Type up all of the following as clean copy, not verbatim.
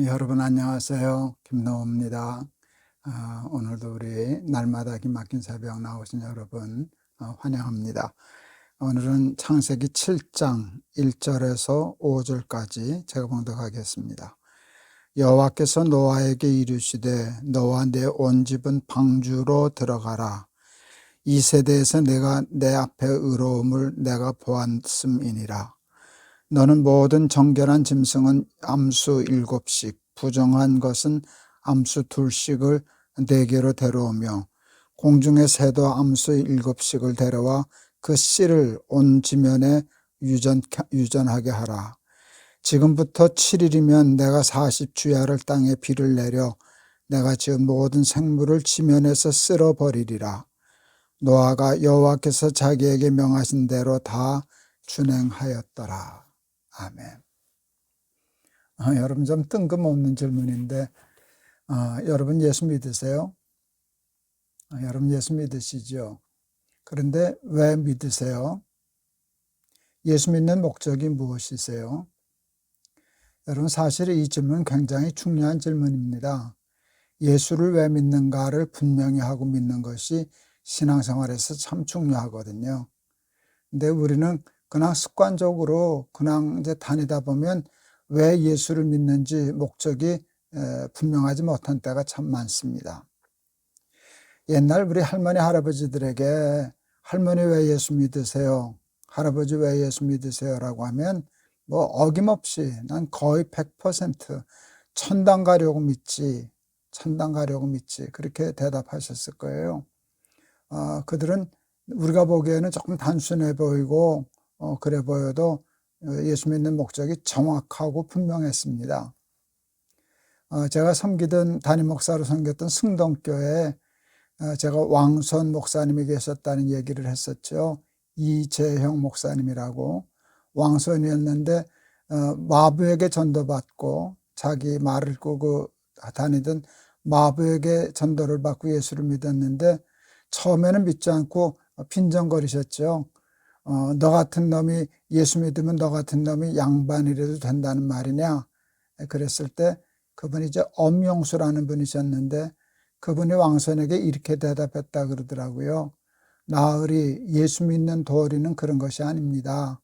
여러분 안녕하세요. 김노호입니다. 오늘도 우리 날마다 기막힌 새벽 나오신 여러분 환영합니다. 오늘은 창세기 7장 1절에서 5절까지 제가 봉독하겠습니다. 여호와께서 노아에게 이르시되 너와 내 온 집은 방주로 들어가라. 이 세대에서 내가 내 앞에 의로움을 내가 보았음이니라. 너는 모든 정결한 짐승은 암수 7씩, 부정한 것은 암수 2씩을 내게로 데려오며 공중의 새도 암수 7씩을 데려와 그 씨를 온 지면에 유전하게 하라. 지금부터 7일이면 내가 40주야를 땅에 비를 내려 내가 지은 모든 생물을 지면에서 쓸어버리리라. 노아가 여호와께서 자기에게 명하신 대로 다 준행하였더라. 아멘. 여러분 좀 뜬금없는 질문인데 여러분 예수 믿으세요? 여러분 예수 믿으시죠? 그런데 왜 믿으세요? 예수 믿는 목적이 무엇이세요? 여러분 사실 이 질문은 굉장히 중요한 질문입니다. 예수를 왜 믿는가를 분명히 하고 믿는 것이 신앙생활에서 참 중요하거든요. 근데 우리는 그냥 습관적으로 그냥 이제 다니다 보면 왜 예수를 믿는지 목적이 분명하지 못한 때가 참 많습니다. 옛날 우리 할머니 할아버지들에게 할머니 왜 예수 믿으세요? 할아버지 왜 예수 믿으세요? 라고 하면 뭐 어김없이 난 거의 100% 천당 가려고 믿지, 천당 가려고 믿지 그렇게 대답하셨을 거예요. 그들은 우리가 보기에는 조금 단순해 보이고 그래 보여도 예수 믿는 목적이 정확하고 분명했습니다. 제가 섬기던 담임 목사로 섬겼던 승동교회에 제가 왕선 목사님이 계셨다는 얘기를 했었죠. 이재형 목사님이라고. 왕선이었는데 마부에게 전도받고 자기 말을 끄고 다니던 마부에게 전도를 받고 예수를 믿었는데 처음에는 믿지 않고 빈정거리셨죠. 너 같은 놈이 예수 믿으면 너 같은 놈이 양반이라도 된다는 말이냐. 그랬을 때 그분이 이제 엄용수라는 분이셨는데 그분이 왕선에게 이렇게 대답했다 그러더라고요. 나으리 예수 믿는 도리는 그런 것이 아닙니다.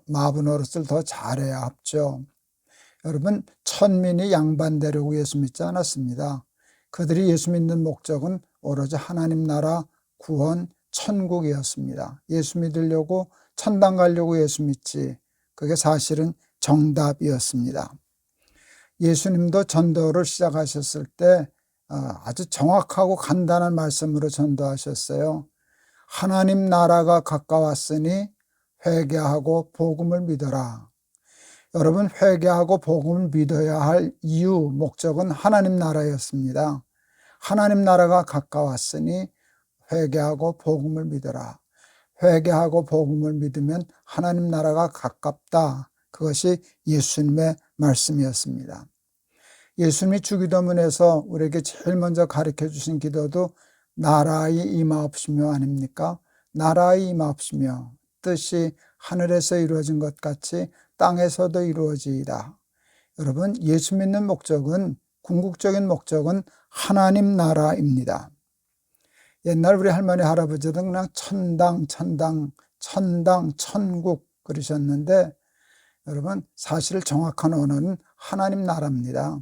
마부 노릇을 더 잘해야 합죠. 여러분 천민이 양반 되려고 예수 믿지 않았습니다. 그들이 예수 믿는 목적은 오로지 하나님 나라 구원 천국이었습니다. 예수 믿으려고 천당 가려고 예수 믿지 그게 사실은 정답이었습니다. 예수님도 전도를 시작하셨을 때 아주 정확하고 간단한 말씀으로 전도하셨어요. 하나님 나라가 가까웠으니 회개하고 복음을 믿어라. 여러분 회개하고 복음을 믿어야 할 이유, 목적은 하나님 나라였습니다. 하나님 나라가 가까웠으니 회개하고 복음을 믿어라. 회개하고 복음을 믿으면 하나님 나라가 가깝다. 그것이 예수님의 말씀이었습니다. 예수님이 주기도문에서 우리에게 제일 먼저 가르쳐 주신 기도도 나라의 임하옵시며 아닙니까? 나라의 임하옵시며 뜻이 하늘에서 이루어진 것 같이 땅에서도 이루어지이다. 여러분 예수 믿는 목적은 궁극적인 목적은 하나님 나라입니다. 옛날 우리 할머니 할아버지들은 그냥 천당 천국 그러셨는데 여러분 사실 정확한 언어는 하나님 나라입니다.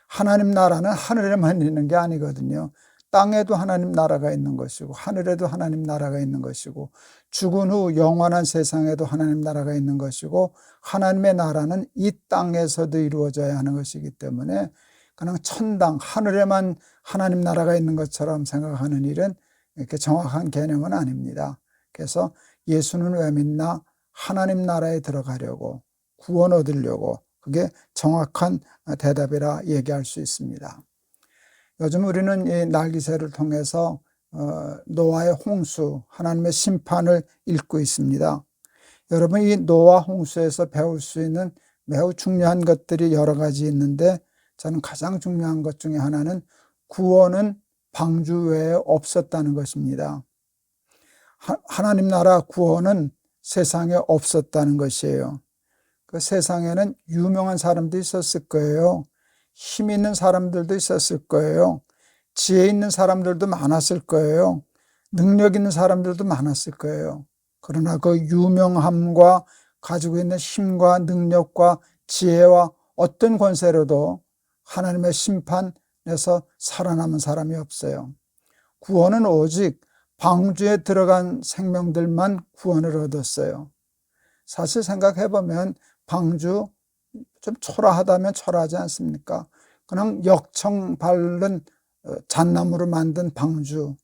하나님 나라는 하늘에만 있는 게 아니거든요. 땅에도 하나님 나라가 있는 것이고 하늘에도 하나님 나라가 있는 것이고 죽은 후 영원한 세상에도 하나님 나라가 있는 것이고 하나님의 나라는 이 땅에서도 이루어져야 하는 것이기 때문에 그냥 천당 하늘에만 하나님 나라가 있는 것처럼 생각하는 일은 이렇게 정확한 개념은 아닙니다. 그래서 예수는 왜 믿나? 하나님 나라에 들어가려고 구원 얻으려고 그게 정확한 대답이라 얘기할 수 있습니다. 요즘 우리는 이 날기새를 통해서 노아의 홍수, 하나님의 심판을 읽고 있습니다. 여러분 이 노아 홍수에서 배울 수 있는 매우 중요한 것들이 여러 가지 있는데 저는 가장 중요한 것 중에 하나는 구원은 방주 외에 없었다는 것입니다. 하나님 나라 구원은 세상에 없었다는 것이에요. 그 세상에는 유명한 사람도 있었을 거예요. 힘 있는 사람들도 있었을 거예요. 지혜 있는 사람들도 많았을 거예요. 능력 있는 사람들도 많았을 거예요. 그러나 그 유명함과 가지고 있는 힘과 능력과 지혜와 어떤 권세로도 하나님의 심판에서 살아남은 사람이 없어요. 구원은 오직 방주에 들어간 생명들만 구원을 얻었어요. 사실 생각해보면 방주 좀 초라하다면 초라하지 않습니까? 그냥 역청 바른 잣나무로 만든 방주,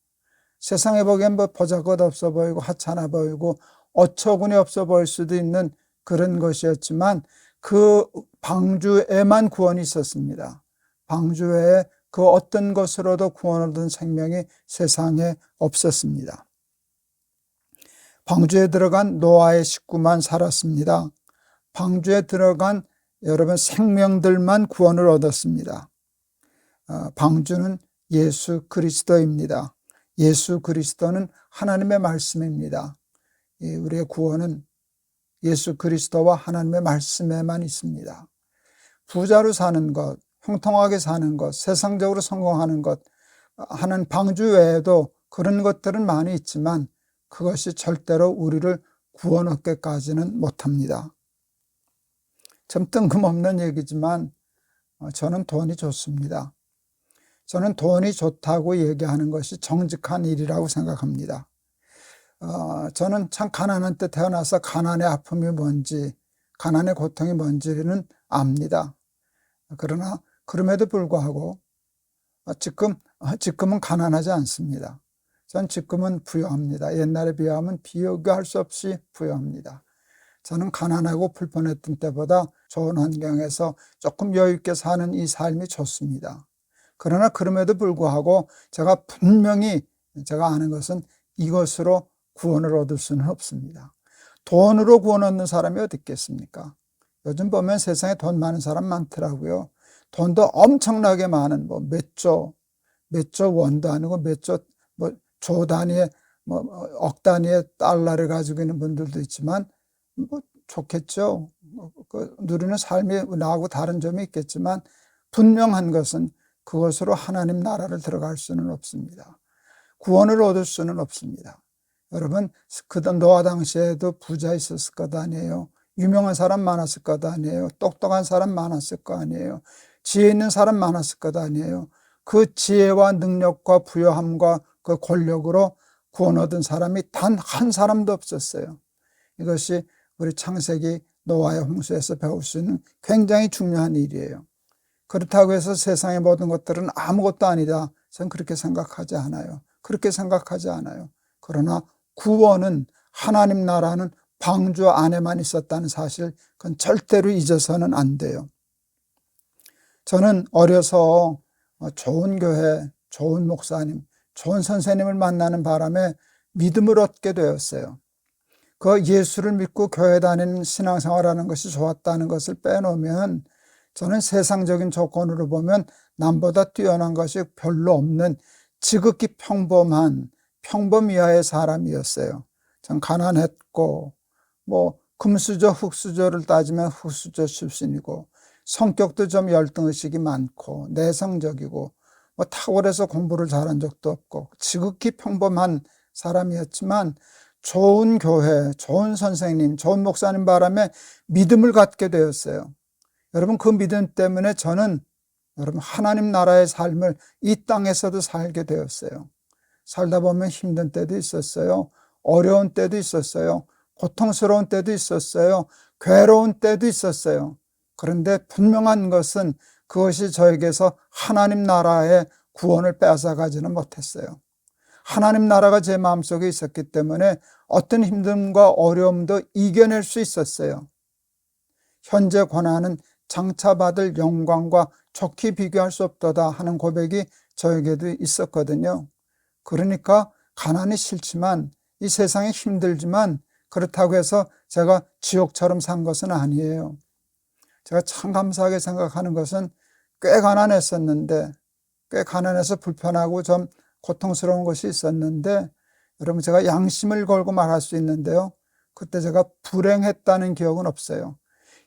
세상에 보기엔 뭐 보잘것 없어 보이고 하찮아 보이고 어처구니 없어 보일 수도 있는 그런 것이었지만 그 방주에만 구원이 있었습니다. 방주 외에 그 어떤 것으로도 구원을 얻은 생명이 세상에 없었습니다. 방주에 들어간 노아의 식구만 살았습니다. 방주에 들어간 여러분 생명들만 구원을 얻었습니다. 방주는 예수 그리스도입니다. 예수 그리스도는 하나님의 말씀입니다. 우리의 구원은 예수 그리스도와 하나님의 말씀에만 있습니다. 부자로 사는 것, 형통하게 사는 것, 세상적으로 성공하는 것 하는 방주 외에도 그런 것들은 많이 있지만 그것이 절대로 우리를 구원 얻게까지는 못합니다. 좀 뜬금없는 얘기지만 저는 돈이 좋습니다. 저는 돈이 좋다고 얘기하는 것이 정직한 일이라고 생각합니다. 저는 참 가난한 때 태어나서 가난의 아픔이 뭔지, 가난의 고통이 뭔지는 압니다. 그러나 그럼에도 불구하고 지금은 가난하지 않습니다. 전 지금은 부유합니다. 옛날에 비하면 비교할 수 없이 부유합니다. 저는 가난하고 불편했던 때보다 좋은 환경에서 조금 여유 있게 사는 이 삶이 좋습니다. 그러나 그럼에도 불구하고 제가 분명히 제가 아는 것은 이것으로 구원을 얻을 수는 없습니다. 돈으로 구원 얻는 사람이 어디 있겠습니까? 요즘 보면 세상에 돈 많은 사람 많더라고요. 돈도 엄청나게 많은 몇 조 원도 아니고 조 단위의 억 단위의 달러를 가지고 있는 분들도 있지만 좋겠죠. 누리는 삶이 나하고 다른 점이 있겠지만 분명한 것은 그것으로 하나님 나라를 들어갈 수는 없습니다. 구원을 얻을 수는 없습니다. 여러분, 노아 당시에도 부자 있었을 것 아니에요. 유명한 사람 많았을 것 아니에요. 똑똑한 사람 많았을 거 아니에요. 지혜 있는 사람 많았을 것 아니에요. 그 지혜와 능력과 부요함과 그 권력으로 구원 얻은 사람이 단 한 사람도 없었어요. 이것이 우리 창세기 노아의 홍수에서 배울 수 있는 굉장히 중요한 일이에요. 그렇다고 해서 세상의 모든 것들은 아무것도 아니다. 저는 그렇게 생각하지 않아요. 그렇게 생각하지 않아요. 그러나 구원은 하나님 나라는 방주 안에만 있었다는 사실, 그건 절대로 잊어서는 안 돼요. 저는 어려서 좋은 교회, 좋은 목사님, 좋은 선생님을 만나는 바람에 믿음을 얻게 되었어요. 그 예수를 믿고 교회 다니는 신앙생활하는 것이 좋았다는 것을 빼놓으면 저는 세상적인 조건으로 보면 남보다 뛰어난 것이 별로 없는 지극히 평범한 평범 이하의 사람이었어요. 전 가난했고 금수저 흙수저를 따지면 흙수저 출신이고 성격도 좀 열등의식이 많고 내성적이고 탁월해서 공부를 잘한 적도 없고 지극히 평범한 사람이었지만 좋은 교회, 좋은 선생님, 좋은 목사님 바람에 믿음을 갖게 되었어요. 여러분, 그 믿음 때문에 저는 여러분 하나님 나라의 삶을 이 땅에서도 살게 되었어요. 살다 보면 힘든 때도 있었어요. 어려운 때도 있었어요. 고통스러운 때도 있었어요. 괴로운 때도 있었어요. 그런데 분명한 것은 그것이 저에게서 하나님 나라의 구원을 뺏어가지는 못했어요. 하나님 나라가 제 마음속에 있었기 때문에 어떤 힘듦과 어려움도 이겨낼 수 있었어요. 현재 고난은 장차 받을 영광과 좋게 비교할 수 없도다 하는 고백이 저에게도 있었거든요. 그러니까 가난이 싫지만 이 세상이 힘들지만 그렇다고 해서 제가 지옥처럼 산 것은 아니에요. 제가 참 감사하게 생각하는 것은 꽤 가난했었는데, 꽤 가난해서 불편하고 좀 고통스러운 것이 있었는데, 여러분 제가 양심을 걸고 말할 수 있는데요. 그때 제가 불행했다는 기억은 없어요.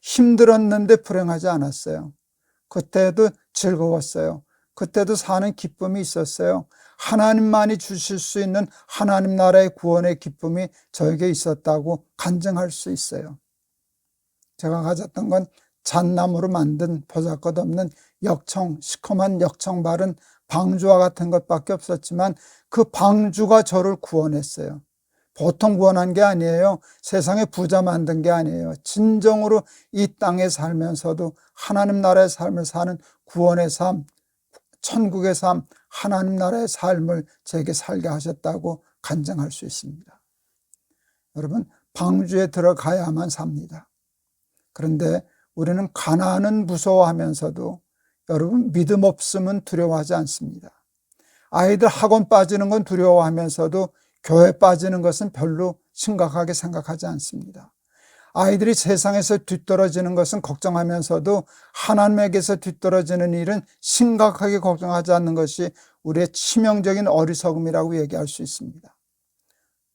힘들었는데 불행하지 않았어요. 그때도 즐거웠어요. 그때도 사는 기쁨이 있었어요. 하나님만이 주실 수 있는 하나님 나라의 구원의 기쁨이 저에게 있었다고 간증할 수 있어요. 제가 가졌던 건 잣나무로 만든 보잘것없는 역청, 시커먼 역청 바른 방주와 같은 것밖에 없었지만 그 방주가 저를 구원했어요. 보통 구원한 게 아니에요. 세상에 부자 만든 게 아니에요. 진정으로 이 땅에 살면서도 하나님 나라의 삶을 사는 구원의 삶, 천국의 삶, 하나님 나라의 삶을 제게 살게 하셨다고 간증할 수 있습니다. 여러분, 방주에 들어가야만 삽니다. 그런데 우리는 가난은 무서워하면서도 여러분 믿음 없음은 두려워하지 않습니다. 아이들 학원 빠지는 건 두려워하면서도 교회 빠지는 것은 별로 심각하게 생각하지 않습니다. 아이들이 세상에서 뒤떨어지는 것은 걱정하면서도 하나님에게서 뒤떨어지는 일은 심각하게 걱정하지 않는 것이 우리의 치명적인 어리석음이라고 얘기할 수 있습니다.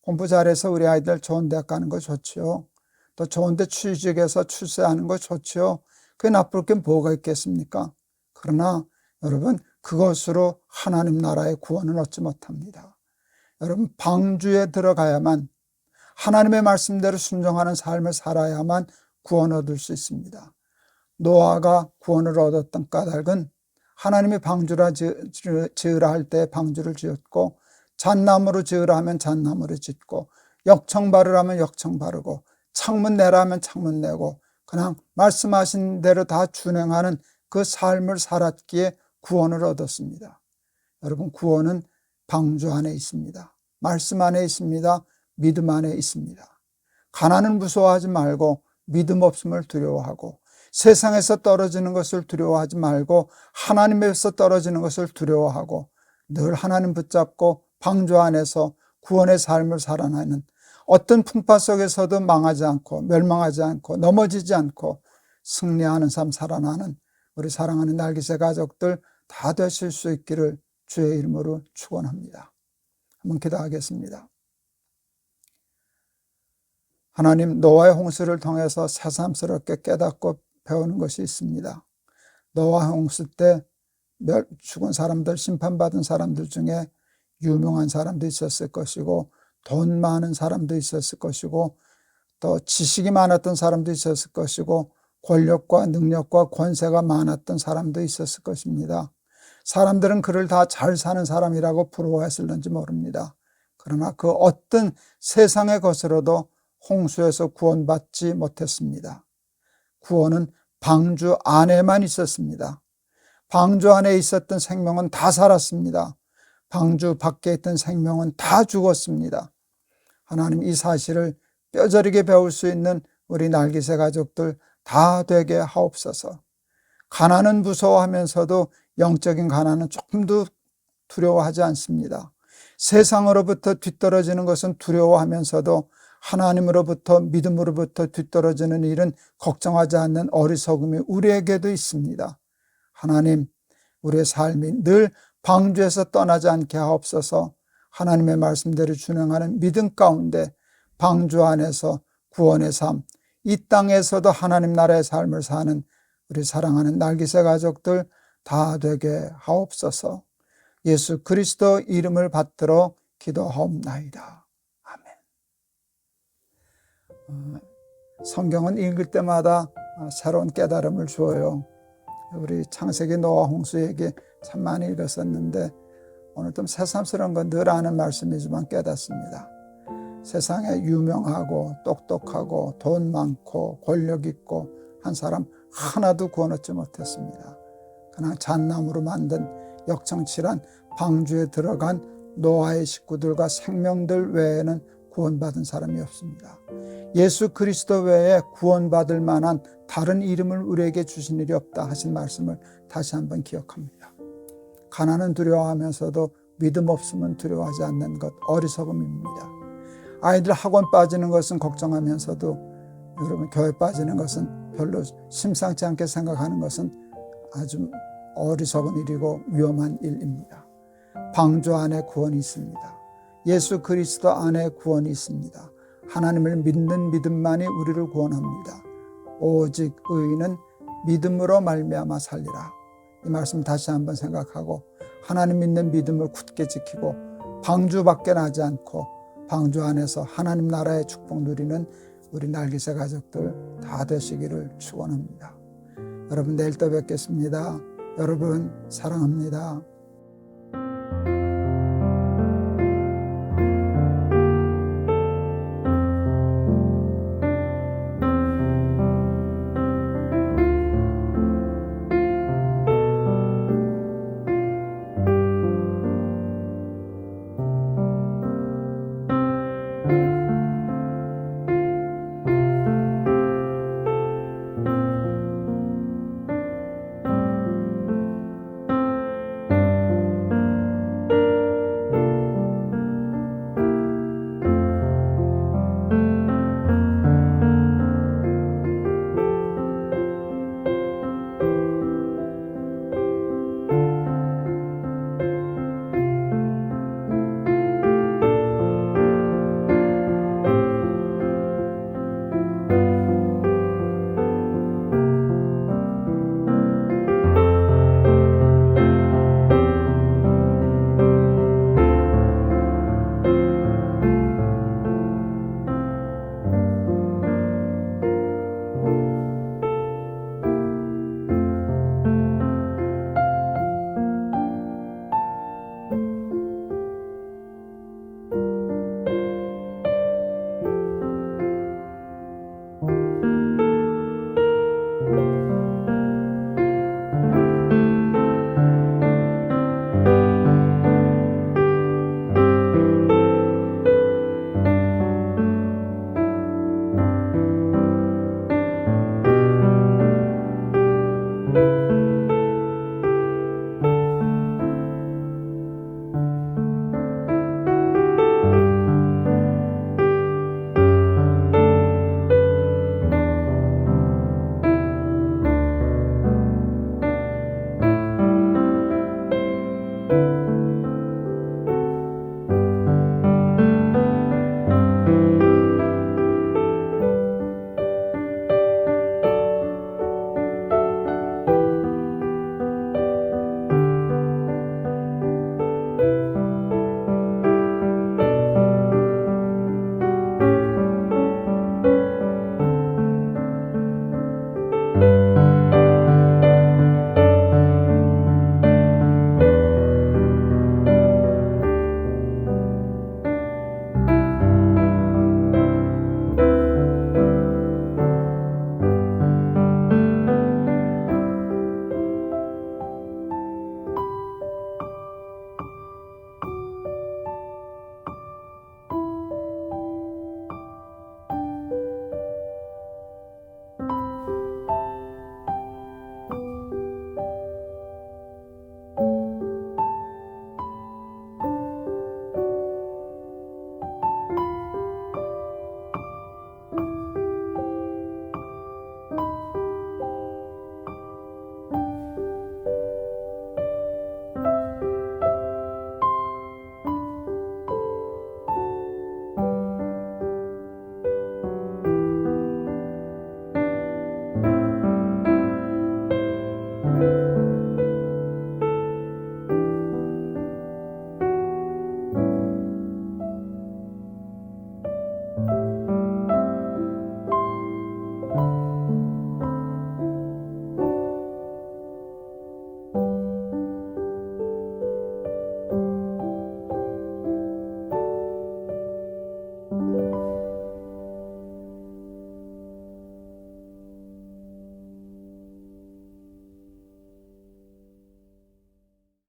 공부 잘해서 우리 아이들 좋은 대학 가는 거 좋죠. 또 좋은 데 취직해서 출세하는 거 좋죠. 그게 나쁠 게 뭐가 있겠습니까? 그러나 여러분, 그것으로 하나님 나라의 구원은 얻지 못합니다. 여러분, 방주에 들어가야만, 하나님의 말씀대로 순종하는 삶을 살아야만 구원 얻을 수 있습니다. 노아가 구원을 얻었던 까닭은 하나님이 방주라 지으라 할 때 방주를 지었고, 잣나무로 지으라 하면 잣나무를 짓고, 역청 바르라 하면 역청 바르고, 창문 내라 하면 창문 내고, 그냥 말씀하신 대로 다 준행하는 그 삶을 살았기에 구원을 얻었습니다. 여러분, 구원은 방주 안에 있습니다. 말씀 안에 있습니다. 믿음 안에 있습니다. 가난은 무서워하지 말고 믿음 없음을 두려워하고, 세상에서 떨어지는 것을 두려워하지 말고 하나님에서 떨어지는 것을 두려워하고, 늘 하나님 붙잡고 방주 안에서 구원의 삶을 살아나는, 어떤 풍파 속에서도 망하지 않고 멸망하지 않고 넘어지지 않고 승리하는 삶 살아나는 우리 사랑하는 날개새 가족들 다 되실 수 있기를 주의 이름으로 축원합니다. 한번 기도하겠습니다. 하나님, 노아의 홍수를 통해서 새삼스럽게 깨닫고 배우는 것이 있습니다. 노아 홍수 때 죽은 사람들, 심판받은 사람들 중에 유명한 사람도 있었을 것이고, 돈 많은 사람도 있었을 것이고, 또 지식이 많았던 사람도 있었을 것이고, 권력과 능력과 권세가 많았던 사람도 있었을 것입니다. 사람들은 그를 다 잘 사는 사람이라고 부러워했을는지 모릅니다. 그러나 그 어떤 세상의 것으로도 홍수에서 구원받지 못했습니다. 구원은 방주 안에만 있었습니다. 방주 안에 있었던 생명은 다 살았습니다. 방주 밖에 있던 생명은 다 죽었습니다. 하나님, 이 사실을 뼈저리게 배울 수 있는 우리 날개새 가족들 다 되게 하옵소서. 가난은 무서워하면서도 영적인 가난은 조금도 두려워하지 않습니다. 세상으로부터 뒤떨어지는 것은 두려워하면서도 하나님으로부터, 믿음으로부터 뒤떨어지는 일은 걱정하지 않는 어리석음이 우리에게도 있습니다. 하나님, 우리의 삶이 늘 방주에서 떠나지 않게 하옵소서. 하나님의 말씀대로 준행하는 믿음 가운데 방주 안에서 구원의 삶, 이 땅에서도 하나님 나라의 삶을 사는 우리 사랑하는 날개새 가족들 다 되게 하옵소서. 예수 그리스도 이름을 받들어 기도하옵나이다. 아멘. 성경은 읽을 때마다 새로운 깨달음을 주어요. 우리 창세기 노아 홍수 얘기 참 많이 읽었었는데 오늘 좀 새삼스러운 건 늘 아는 말씀이지만 깨닫습니다. 세상에 유명하고 똑똑하고 돈 많고 권력 있고 한 사람 하나도 구원 얻지 못했습니다. 그냥 잣나무로 만든 역청칠한 방주에 들어간 노아의 식구들과 생명들 외에는 구원받은 사람이 없습니다. 예수 그리스도 외에 구원받을 만한 다른 이름을 우리에게 주신 일이 없다 하신 말씀을 다시 한번 기억합니다. 가난은 두려워하면서도 믿음 없음은 두려워하지 않는 것, 어리석음입니다. 아이들 학원 빠지는 것은 걱정하면서도 여러분 교회 빠지는 것은 별로 심상치 않게 생각하는 것은 아주 어리석은 일이고 위험한 일입니다. 방주 안에 구원이 있습니다. 예수 그리스도 안에 구원이 있습니다. 하나님을 믿는 믿음만이 우리를 구원합니다. 오직 의인은 믿음으로 말미암아 살리라. 이 말씀 다시 한번 생각하고 하나님 믿는 믿음을 굳게 지키고 방주 밖에 나지 않고 방주 안에서 하나님 나라의 축복 누리는 우리 날개새 가족들 다 되시기를 축원합니다. 여러분 내일 또 뵙겠습니다. 여러분 사랑합니다.